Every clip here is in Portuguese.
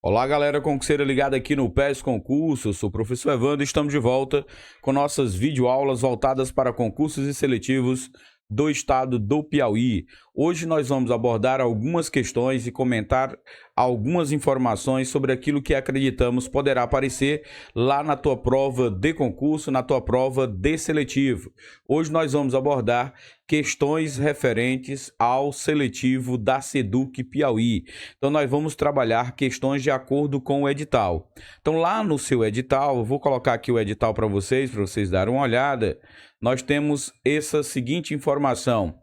Olá, galera concurseira ligada aqui no PES Concurso. Eu sou o professor Evandro e estamos de volta com nossas videoaulas voltadas para concursos e seletivos do estado do Piauí. Hoje nós vamos abordar algumas questões e comentar algumas informações sobre aquilo que acreditamos poderá aparecer lá na tua prova de concurso, na tua prova de seletivo. Hoje nós vamos abordar questões referentes ao seletivo da SEDUC Piauí. Então nós vamos trabalhar questões de acordo com o edital. Então lá no seu edital, eu vou colocar aqui o edital para vocês darem uma olhada. Nós temos essa seguinte informação.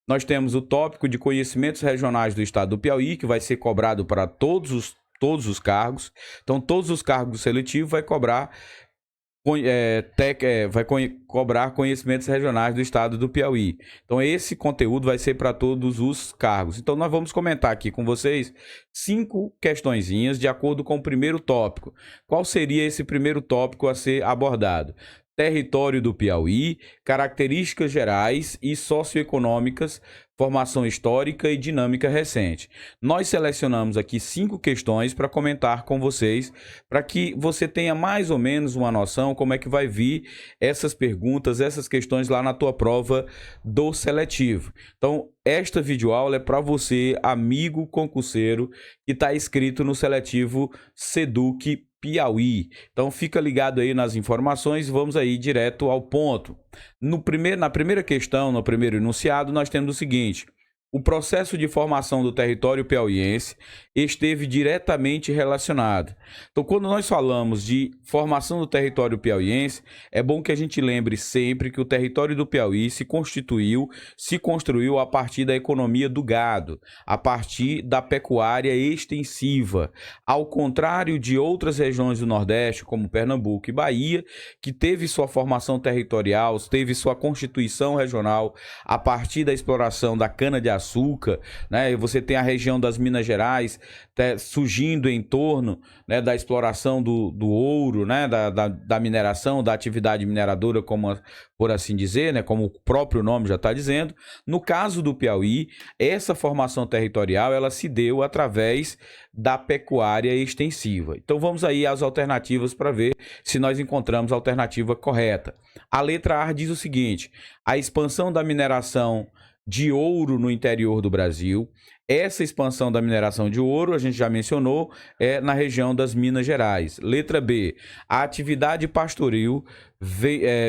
Nós temos o tópico de conhecimentos regionais do estado do Piauí, que vai ser cobrado para todos os cargos. Então, todos os cargos seletivos vai cobrar conhecimentos regionais do estado do Piauí. Então, esse conteúdo vai ser para todos os cargos. Então, nós vamos comentar aqui com vocês 5 questõezinhas de acordo com o primeiro tópico. Qual seria esse primeiro tópico a ser abordado? Território do Piauí, características gerais e socioeconômicas, formação histórica e dinâmica recente. Nós selecionamos aqui 5 questões para comentar com vocês, para que você tenha mais ou menos uma noção como é que vai vir essas perguntas, essas questões lá na tua prova do seletivo. Então, esta videoaula é para você, amigo concurseiro, que está inscrito no seletivo SEDUC Piauí. Então fica ligado aí nas informações, vamos aí direto ao ponto. Na primeira questão, no primeiro enunciado, nós temos o seguinte: o processo de formação do território piauiense esteve diretamente relacionado. Então, quando nós falamos de formação do território piauiense, é bom que a gente lembre sempre que o território do Piauí se construiu a partir da economia do gado, a partir da pecuária extensiva, ao contrário de outras regiões do Nordeste, como Pernambuco e Bahia, que teve sua formação territorial, teve sua constituição regional a partir da exploração da cana-de-açúcar, né? Você tem a região das Minas Gerais surgindo em torno, né, da exploração do ouro, né, da mineração, da atividade mineradora, como, por assim dizer, né, como o próprio nome já está dizendo. No caso do Piauí, essa formação territorial ela se deu através da pecuária extensiva. Então vamos aí às alternativas para ver se nós encontramos a alternativa correta. A letra A diz o seguinte: a expansão da mineração de ouro no interior do Brasil. Essa expansão da mineração de ouro, a gente já mencionou, é na região das Minas Gerais. Letra B, a atividade pastoril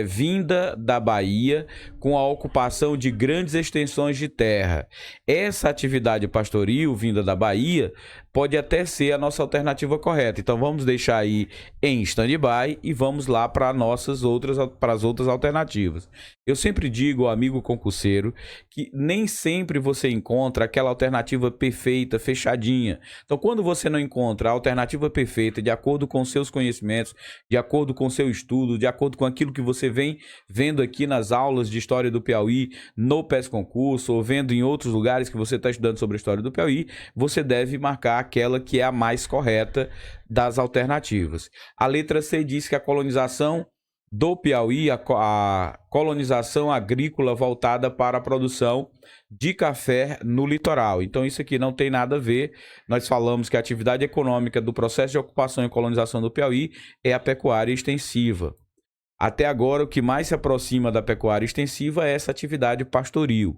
vinda da Bahia com a ocupação de grandes extensões de terra. Essa atividade pastoril vinda da Bahia pode até ser a nossa alternativa correta. Então vamos deixar aí em stand-by e vamos lá para as outras alternativas. Eu sempre digo ao amigo concurseiro que nem sempre você encontra aquela alternativa perfeita, fechadinha. Então, quando você não encontra a alternativa perfeita de acordo com seus conhecimentos, de acordo com seu estudo, de acordo com aquilo que você vem vendo aqui nas aulas de História do Piauí, no PES Concurso, ou vendo em outros lugares que você está estudando sobre a História do Piauí, você deve marcar aquela que é a mais correta das alternativas. A letra C diz que a colonização do Piauí, a colonização agrícola voltada para a produção de café no litoral. Então isso aqui não tem nada a ver. Nós falamos que a atividade econômica do processo de ocupação e colonização do Piauí é a pecuária extensiva. Até agora, o que mais se aproxima da pecuária extensiva é essa atividade pastoril.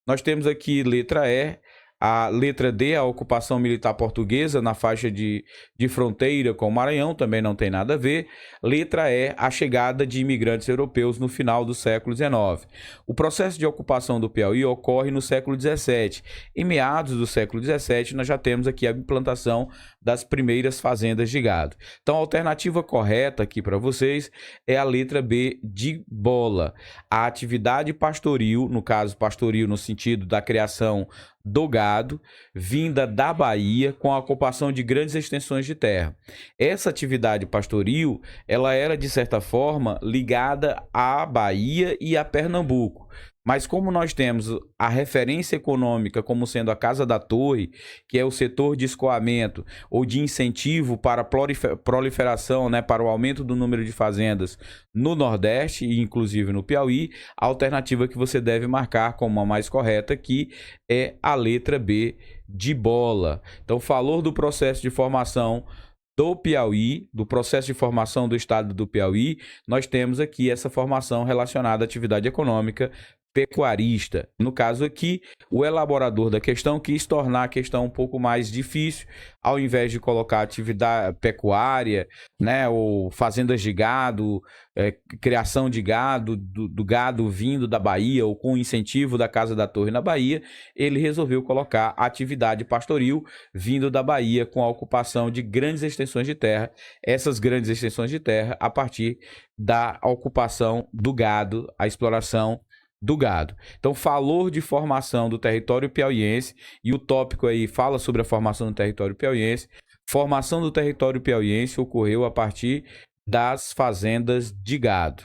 Nós temos aqui letra E. A letra D, a ocupação militar portuguesa na faixa de fronteira com o Maranhão, também não tem nada a ver. Letra E, a chegada de imigrantes europeus no final do século XIX. O processo de ocupação do Piauí ocorre no século XVII. Em meados do século XVII, nós já temos aqui a implantação das primeiras fazendas de gado. Então, a alternativa correta aqui para vocês é a letra B, de bola. A atividade pastoril, no caso pastoril no sentido da criação do gado, vinda da Bahia com a ocupação de grandes extensões de terra. Essa atividade pastoril, ela era de certa forma ligada à Bahia e a Pernambuco. Mas como nós temos a referência econômica como sendo a Casa da Torre, que é o setor de escoamento ou de incentivo para a proliferação, né, para o aumento do número de fazendas no Nordeste e inclusive no Piauí, a alternativa que você deve marcar como a mais correta aqui é a letra B de bola. Então, falou do processo de formação do Piauí, do processo de formação do estado do Piauí, nós temos aqui essa formação relacionada à atividade econômica pecuarista. No caso aqui, o elaborador da questão quis tornar a questão um pouco mais difícil, ao invés de colocar atividade pecuária, né, ou fazendas de gado, criação de gado, do gado vindo da Bahia, ou com incentivo da Casa da Torre na Bahia, ele resolveu colocar atividade pastoril vindo da Bahia com a ocupação de grandes extensões de terra, essas grandes extensões de terra a partir da ocupação do gado, a exploração do gado. Então, falou de formação do território piauiense, e o tópico aí fala sobre a formação do território piauiense. Formação do território piauiense ocorreu a partir das fazendas de gado.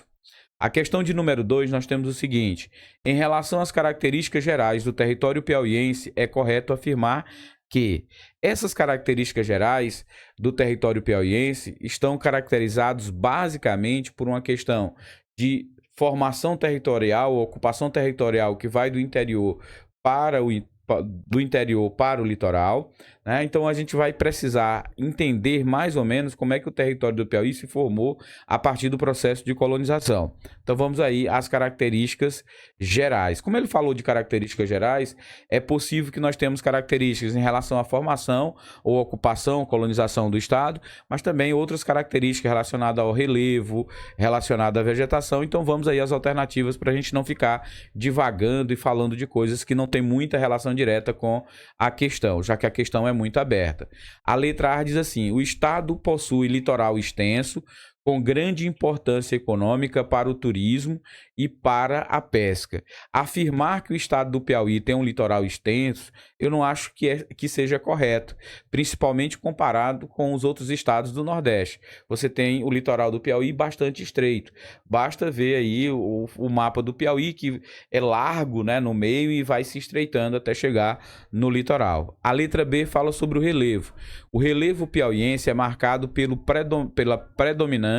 A questão de número 2, nós temos o seguinte: em relação às características gerais do território piauiense, é correto afirmar que essas características gerais do território piauiense estão caracterizados basicamente por uma questão de formação territorial, ocupação territorial que vai do interior para o litoral, né? Então a gente vai precisar entender mais ou menos como é que o território do Piauí se formou a partir do processo de colonização. Então vamos aí às características gerais. Como ele falou de características gerais, é possível que nós temos características em relação à formação ou ocupação, colonização do estado, mas também outras características relacionadas ao relevo, relacionadas à vegetação. Então vamos aí às alternativas para a gente não ficar divagando e falando de coisas que não tem muita relação direta com a questão, já que a questão é muito aberta. A letra A diz assim: o estado possui litoral extenso, com grande importância econômica para o turismo e para a pesca. Afirmar que o estado do Piauí tem um litoral extenso, eu não acho que seja correto, principalmente comparado com os outros estados do Nordeste. Você tem o litoral do Piauí bastante estreito. Basta ver aí o mapa do Piauí, que é largo, né, no meio e vai se estreitando até chegar no litoral. A letra B fala sobre o relevo. O relevo piauiense é marcado pela predominância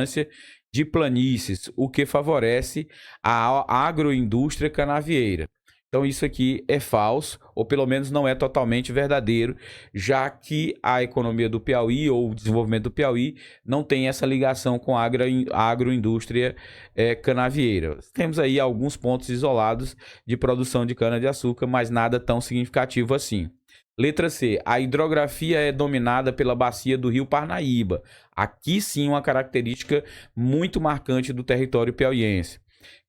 de planícies, o que favorece a agroindústria canavieira. Então isso aqui é falso, ou pelo menos não é totalmente verdadeiro, já que a economia do Piauí ou o desenvolvimento do Piauí não tem essa ligação com a agroindústria canavieira. Temos aí alguns pontos isolados de produção de cana-de-açúcar, mas nada tão significativo assim. Letra C. A hidrografia é dominada pela bacia do rio Parnaíba. Aqui sim uma característica muito marcante do território piauiense,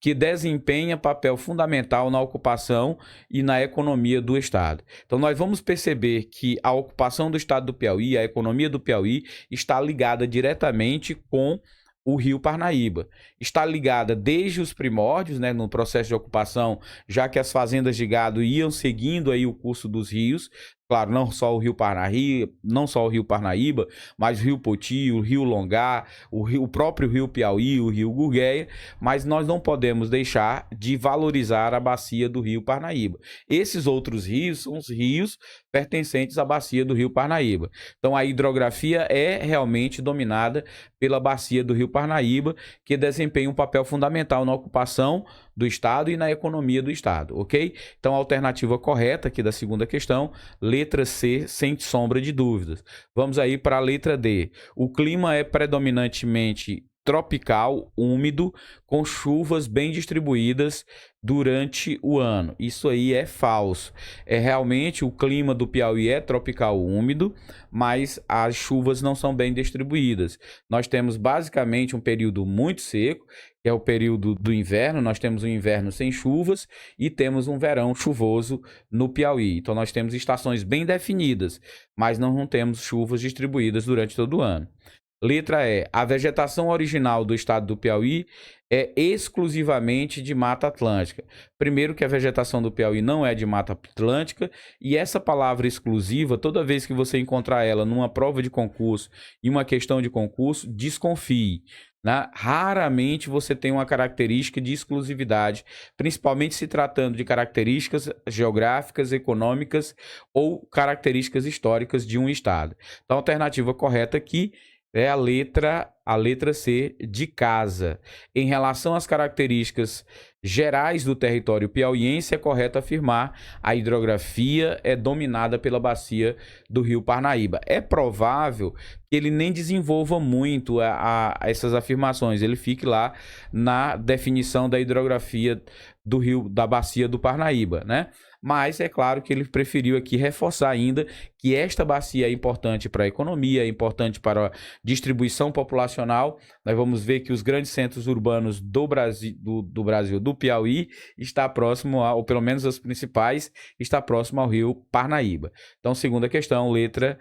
que desempenha papel fundamental na ocupação e na economia do estado. Então nós vamos perceber que a ocupação do estado do Piauí, a economia do Piauí, está ligada diretamente com o rio Parnaíba. Está ligada desde os primórdios, né, no processo de ocupação, já que as fazendas de gado iam seguindo aí o curso dos rios. Claro, não só o rio Parnaíba, mas o rio Poti, o rio Longá, o próprio rio Piauí, o rio Gurgueia, mas nós não podemos deixar de valorizar a bacia do rio Parnaíba. Esses outros rios são os rios pertencentes à bacia do rio Parnaíba. Então a hidrografia é realmente dominada pela bacia do rio Parnaíba, que desempenha um papel fundamental na ocupação do estado e na economia do estado, ok? Então a alternativa correta aqui da segunda questão, letra C, sem sombra de dúvidas. Vamos aí para a letra D. O clima é predominantemente tropical, úmido, com chuvas bem distribuídas durante o ano. Isso aí é falso. Realmente o clima do Piauí é tropical úmido, mas as chuvas não são bem distribuídas. Nós temos basicamente um período muito seco, que é o período do inverno. Nós temos um inverno sem chuvas e temos um verão chuvoso no Piauí. Então nós temos estações bem definidas, mas não temos chuvas distribuídas durante todo o ano. Letra E, a vegetação original do estado do Piauí é exclusivamente de Mata Atlântica. Primeiro que a vegetação do Piauí não é de Mata Atlântica, e essa palavra exclusiva, toda vez que você encontrar ela numa prova de concurso e uma questão de concurso, desconfie. Né? Raramente você tem uma característica de exclusividade, principalmente se tratando de características geográficas, econômicas ou características históricas de um estado. Então, a alternativa correta aqui é a letra C, de casa. Em relação às características gerais do território piauiense, é correto afirmar a hidrografia é dominada pela bacia do Rio Parnaíba. É provável que ele nem desenvolva muito essas afirmações, ele fique lá na definição da hidrografia do rio, da bacia do Parnaíba, né? Mas é claro que ele preferiu aqui reforçar ainda que esta bacia é importante para a economia, é importante para a distribuição populacional. Nós vamos ver que os grandes centros urbanos do Brasil, do Piauí, está próximo, ou pelo menos os principais, está próximo ao rio Parnaíba. Então, segunda questão, letra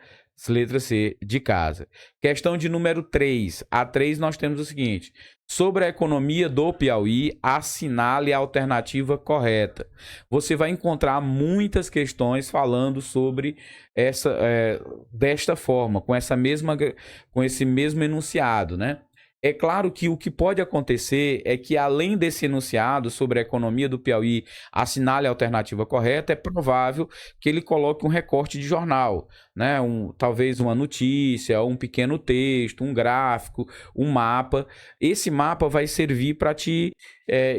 C, de casa. Questão de número 3. A 3 nós temos o seguinte: sobre a economia do Piauí, assinale a alternativa correta. Você vai encontrar muitas questões falando sobre desta forma, com esse mesmo enunciado, né? É claro que o que pode acontecer é que, além desse enunciado sobre a economia do Piauí, assinale a alternativa correta, é provável que ele coloque um recorte de jornal, né? Talvez uma notícia, um pequeno texto, um gráfico, um mapa. Esse mapa vai servir para te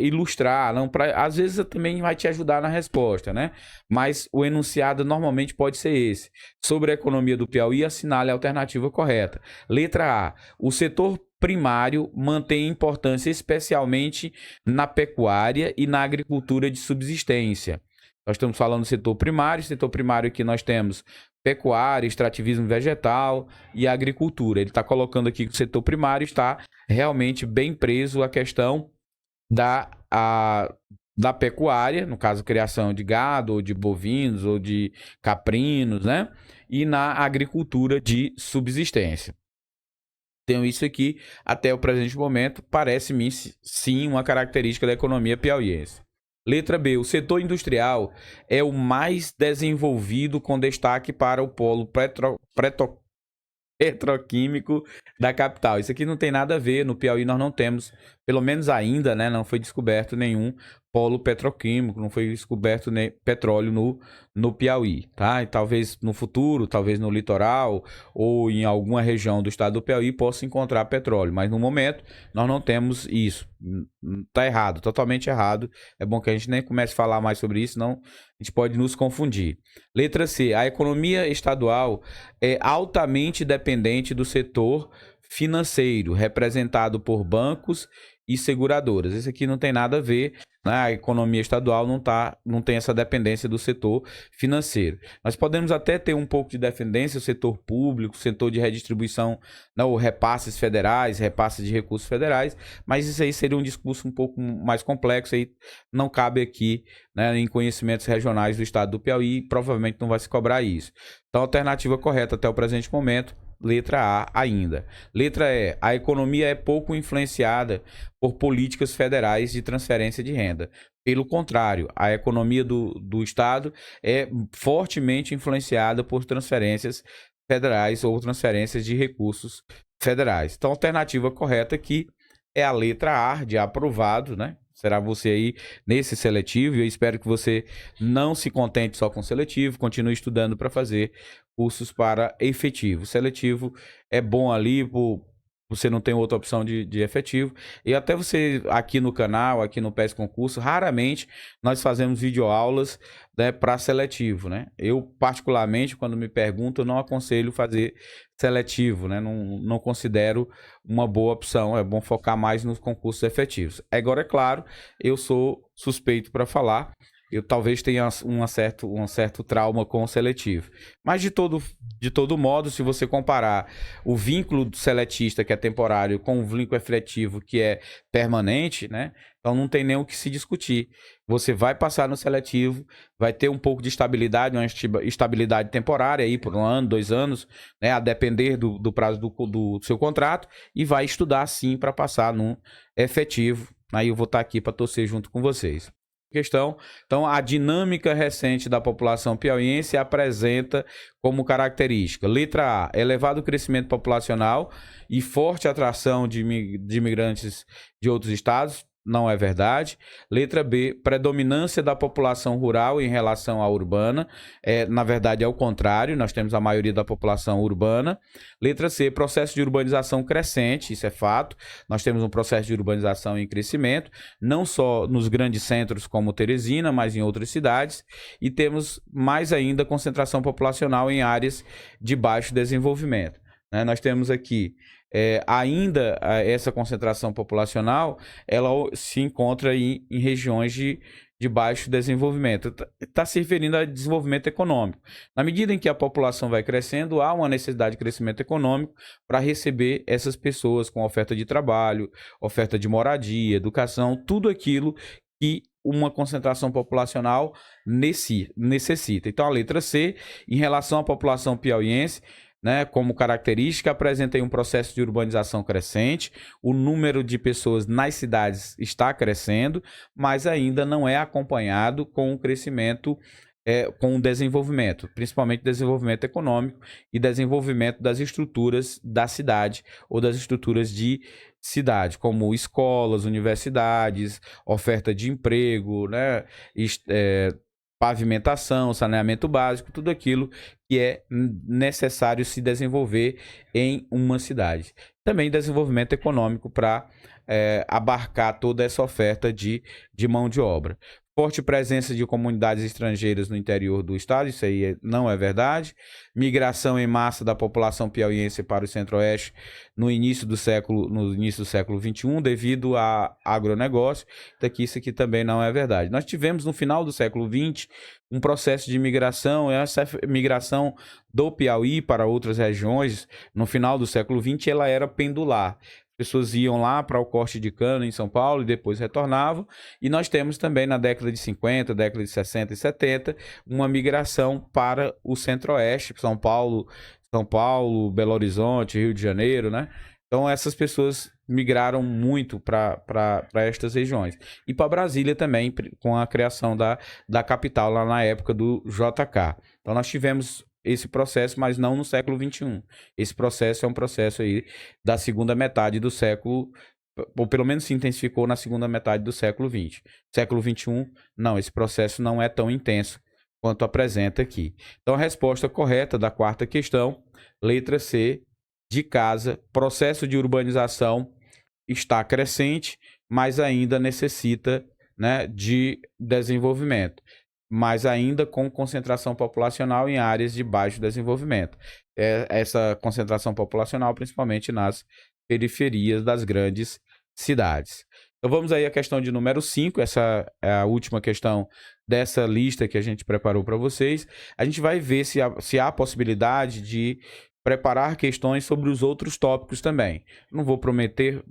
ilustrar, não às vezes também vai te ajudar na resposta, né? Mas o enunciado normalmente pode ser esse. Sobre a economia do Piauí, assinale a alternativa correta. Letra A. O setor primário mantém importância especialmente na pecuária e na agricultura de subsistência. Nós estamos falando do setor primário aqui nós temos pecuária, extrativismo vegetal e agricultura. Ele está colocando aqui que o setor primário está realmente bem preso à questão da pecuária, no caso, criação de gado, ou de bovinos, ou de caprinos, né? E na agricultura de subsistência. Então, isso aqui, até o presente momento, parece-me sim uma característica da economia piauiense. Letra B. O setor industrial é o mais desenvolvido, com destaque para o polo petroquímico da capital. Isso aqui não tem nada a ver. No Piauí nós não temos, pelo menos ainda, né, não foi descoberto nenhum polo petroquímico, não foi descoberto nem petróleo no Piauí, tá? E talvez no futuro, talvez no litoral ou em alguma região do estado do Piauí possa encontrar petróleo, mas no momento nós não temos isso. Tá errado, totalmente errado. É bom que a gente nem comece a falar mais sobre isso, senão a gente pode nos confundir. Letra C. A economia estadual é altamente dependente do setor financeiro, representado por bancos e seguradoras. Isso aqui não tem nada a ver, né? A economia estadual não tem essa dependência do setor financeiro. Nós podemos até ter um pouco de dependência do setor público, setor de redistribuição, né, ou repasses federais, repasses de recursos federais, mas isso aí seria um discurso um pouco mais complexo, aí não cabe aqui, né, em conhecimentos regionais do estado do Piauí, provavelmente não vai se cobrar isso. Então, a alternativa correta até o presente momento, letra A ainda. Letra E. A economia é pouco influenciada por políticas federais de transferência de renda. Pelo contrário, a economia do Estado é fortemente influenciada por transferências federais ou transferências de recursos federais. Então, a alternativa correta aqui é a letra A, de aprovado, né? Será você aí nesse seletivo, e eu espero que você não se contente só com seletivo, continue estudando para fazer cursos para efetivo. Seletivo é bom ali, você não tem outra opção de efetivo. E até você aqui no canal, aqui no PES Concurso, raramente nós fazemos videoaulas, né, para seletivo, né? Eu, particularmente, quando me perguntam, não aconselho fazer seletivo, né? Não considero uma boa opção. É bom focar mais nos concursos efetivos. Agora, é claro, eu sou suspeito para falar eu talvez tenha um certo trauma com o seletivo. Mas de todo modo, se você comparar o vínculo seletista, que é temporário, com o vínculo efetivo, que é permanente, né? Então não tem nem o que se discutir. Você vai passar no seletivo, vai ter um pouco de estabilidade, uma estabilidade temporária aí por 1 ano, 2 anos, né? A depender do prazo do seu contrato, e vai estudar sim para passar no efetivo. Aí eu vou estar aqui para torcer junto com vocês. Questão. Então, a dinâmica recente da população piauiense apresenta como característica: letra A, elevado crescimento populacional e forte atração de imigrantes de outros estados. Não é verdade. Letra B, predominância da população rural em relação à urbana. Na verdade, é o contrário, nós temos a maioria da população urbana. Letra C, processo de urbanização crescente, isso é fato. Nós temos um processo de urbanização em crescimento, não só nos grandes centros como Teresina, mas em outras cidades. E temos mais ainda concentração populacional em áreas de baixo desenvolvimento. Nós temos aqui ainda essa concentração populacional, ela se encontra em regiões de baixo desenvolvimento. Está se referindo a desenvolvimento econômico. Na medida em que a população vai crescendo, há uma necessidade de crescimento econômico para receber essas pessoas com oferta de trabalho, oferta de moradia, educação, tudo aquilo que uma concentração populacional necessita. Então, a letra C, em relação à população piauiense, como característica, apresenta um processo de urbanização crescente, o número de pessoas nas cidades está crescendo, mas ainda não é acompanhado com o crescimento, com o desenvolvimento, principalmente desenvolvimento econômico e desenvolvimento das estruturas da cidade ou das estruturas de cidade, como escolas, universidades, oferta de emprego, pavimentação, saneamento básico, tudo aquilo que é necessário se desenvolver em uma cidade. Também desenvolvimento econômico para abarcar toda essa oferta de mão de obra. Forte presença de comunidades estrangeiras no interior do estado, isso aí não é verdade. Migração em massa da população piauiense para o centro-oeste no início do século XXI, devido a agronegócio. Isso aqui também não é verdade. Nós tivemos no final do século XX um processo de migração, essa migração do Piauí para outras regiões, no final do século XX, ela era pendular. Pessoas iam lá para o corte de cana em São Paulo e depois retornavam. E nós temos também na década de 50, década de 60 e 70, uma migração para o centro-oeste, São Paulo, Belo Horizonte, Rio de Janeiro, né? Então essas pessoas migraram muito para estas regiões. E para Brasília também, com a criação da capital lá na época do JK. Então nós tivemos esse processo, mas não no século XXI. Esse processo é um processo aí da segunda metade do século, ou pelo menos se intensificou na segunda metade do século XX. Século XXI, não, esse processo não é tão intenso quanto apresenta aqui. Então, a resposta correta da quarta questão, letra C, de casa, processo de urbanização está crescente, mas ainda necessita, de desenvolvimento, mas ainda com concentração populacional em áreas de baixo desenvolvimento. Essa concentração populacional, principalmente nas periferias das grandes cidades. Então vamos aí à questão de número 5, essa é a última questão dessa lista que a gente preparou para vocês. A gente vai ver se há possibilidade de preparar questões sobre os outros tópicos também. Não vou prometer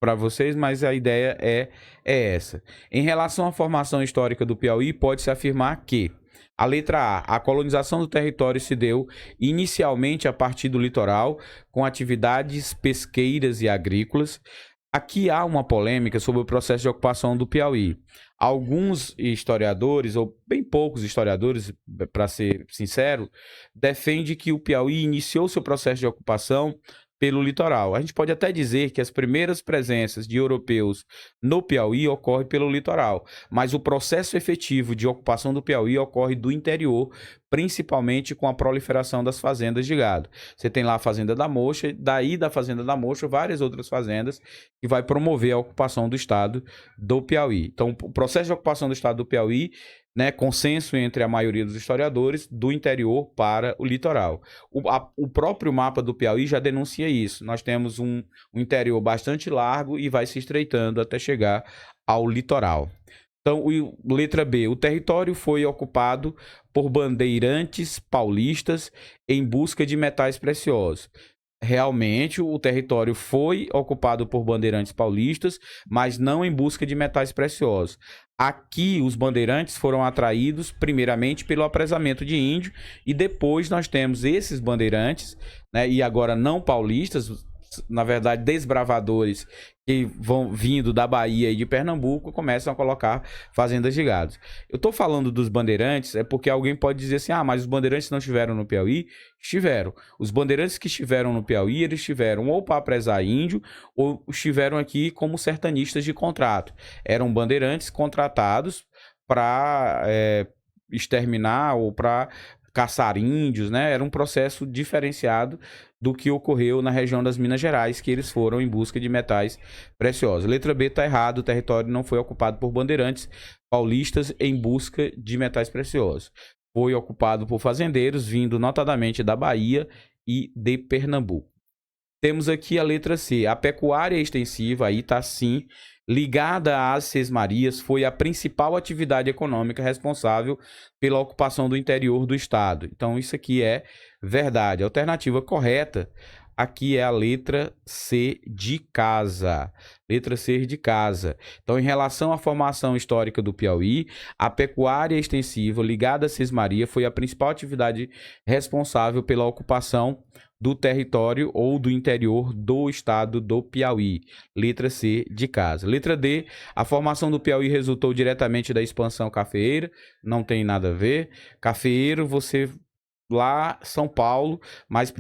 para vocês, mas a ideia é essa. Em relação à formação histórica do Piauí, pode-se afirmar que a letra A colonização do território se deu inicialmente a partir do litoral, com atividades pesqueiras e agrícolas. Aqui há uma polêmica sobre o processo de ocupação do Piauí. Alguns historiadores, ou bem poucos historiadores, para ser sincero, defendem que o Piauí iniciou seu processo de ocupação pelo litoral. A gente pode até dizer que as primeiras presenças de europeus no Piauí ocorrem pelo litoral, mas o processo efetivo de ocupação do Piauí ocorre do interior, principalmente com a proliferação das fazendas de gado. Você tem lá a Fazenda da Mocha, daí da Fazenda da Mocha, várias outras fazendas que vai promover a ocupação do estado do Piauí. Então, o processo de ocupação do estado do Piauí, consenso entre a maioria dos historiadores, do interior para o litoral. O próprio mapa do Piauí já denuncia isso. Nós temos um interior bastante largo e vai se estreitando até chegar ao litoral. Então, letra B, o território foi ocupado por bandeirantes paulistas em busca de metais preciosos. Realmente, o território foi ocupado por bandeirantes paulistas, mas não em busca de metais preciosos. Aqui, os bandeirantes foram atraídos primeiramente pelo apresamento de índio, e depois nós temos esses bandeirantes, né, e agora não paulistas, na verdade desbravadores que vão vindo da Bahia e de Pernambuco, começam a colocar fazendas de gado. Eu estou falando dos bandeirantes é porque alguém pode dizer assim, mas os bandeirantes não estiveram no Piauí? Estiveram. Os bandeirantes que estiveram no Piauí, eles estiveram ou para apresar índio, ou estiveram aqui como sertanistas de contrato. Eram bandeirantes contratados para exterminar ou para caçar índios, né? Era um processo diferenciado do que ocorreu na região das Minas Gerais, que eles foram em busca de metais preciosos. Letra B está errado, o território não foi ocupado por bandeirantes paulistas em busca de metais preciosos. Foi ocupado por fazendeiros vindo notadamente da Bahia e de Pernambuco. Temos aqui a letra C. A pecuária extensiva, aí está sim, ligada às sesmarias, foi a principal atividade econômica responsável pela ocupação do interior do estado. Então, isso aqui é verdade. A alternativa correta aqui é a letra C de casa. Letra C de casa. Então, em relação à formação histórica do Piauí, a pecuária extensiva ligada à sesmaria foi a principal atividade responsável pela ocupação do território ou do interior do estado do Piauí. Letra C de casa. Letra D, a formação do Piauí resultou diretamente da expansão cafeeira. Não tem nada a ver. Cafeeiro, você lá São Paulo, mas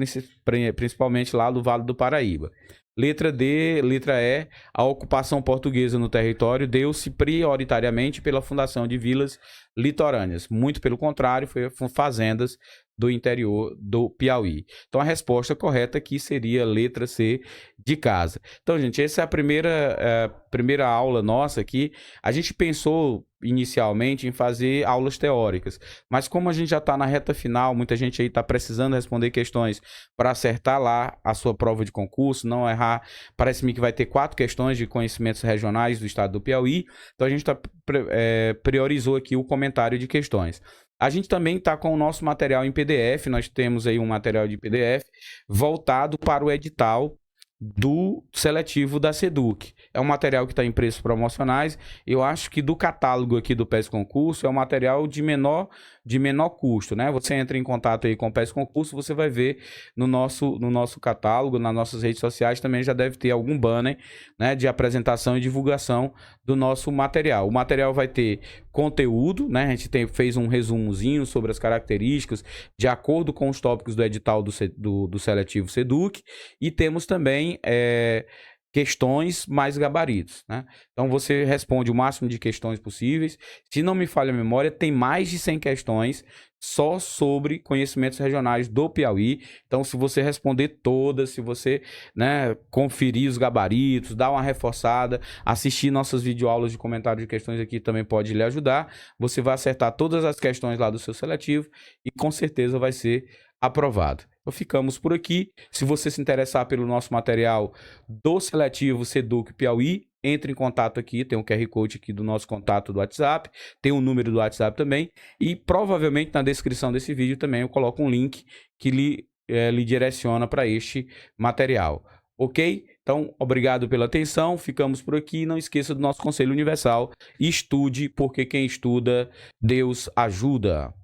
principalmente lá do Vale do Paraíba. Letra D, letra E, a ocupação portuguesa no território deu-se prioritariamente pela fundação de vilas litorâneas. Muito pelo contrário, foram fazendas do interior do Piauí. Então, a resposta correta aqui seria letra C de casa. Então, gente, essa é a primeira aula nossa aqui. A gente pensou inicialmente em fazer aulas teóricas, mas como a gente já está na reta final, muita gente aí está precisando responder questões para acertar lá a sua prova de concurso, não errar. Parece-me que vai ter 4 questões de conhecimentos regionais do estado do Piauí, então a gente priorizou aqui o comentário de questões. A gente também está com o nosso material em PDF, nós temos aí um material de PDF voltado para o edital do seletivo da SEDUC. É um material que está em preços promocionais. Eu acho que do catálogo aqui do PES Concurso é um material de menor custo, né? Você entra em contato aí com o PES Concurso, você vai ver no nosso catálogo, nas nossas redes sociais também já deve ter algum banner, né, de apresentação e divulgação do nosso material. O material vai ter conteúdo, né? A gente fez um resumozinho sobre as características de acordo com os tópicos do edital do seletivo SEDUC, e temos também questões mais gabaritos, né? Então você responde o máximo de questões possíveis. Se não me falha a memória, tem mais de 100 questões só sobre conhecimentos regionais do Piauí. Então, se você responder todas, se você, né, conferir os gabaritos, dar uma reforçada, assistir nossas videoaulas de comentário de questões aqui também pode lhe ajudar. Você vai acertar todas as questões lá do seu seletivo e com certeza vai ser aprovado. Então ficamos por aqui. Se você se interessar pelo nosso material do seletivo SEDUC Piauí, entre em contato aqui, tem um QR Code aqui do nosso contato do WhatsApp, tem um número do WhatsApp também, e provavelmente na descrição desse vídeo também eu coloco um link que lhe direciona para este material. Ok? Então, obrigado pela atenção, ficamos por aqui. Não esqueça do nosso Conselho Universal. Estude, porque quem estuda, Deus ajuda.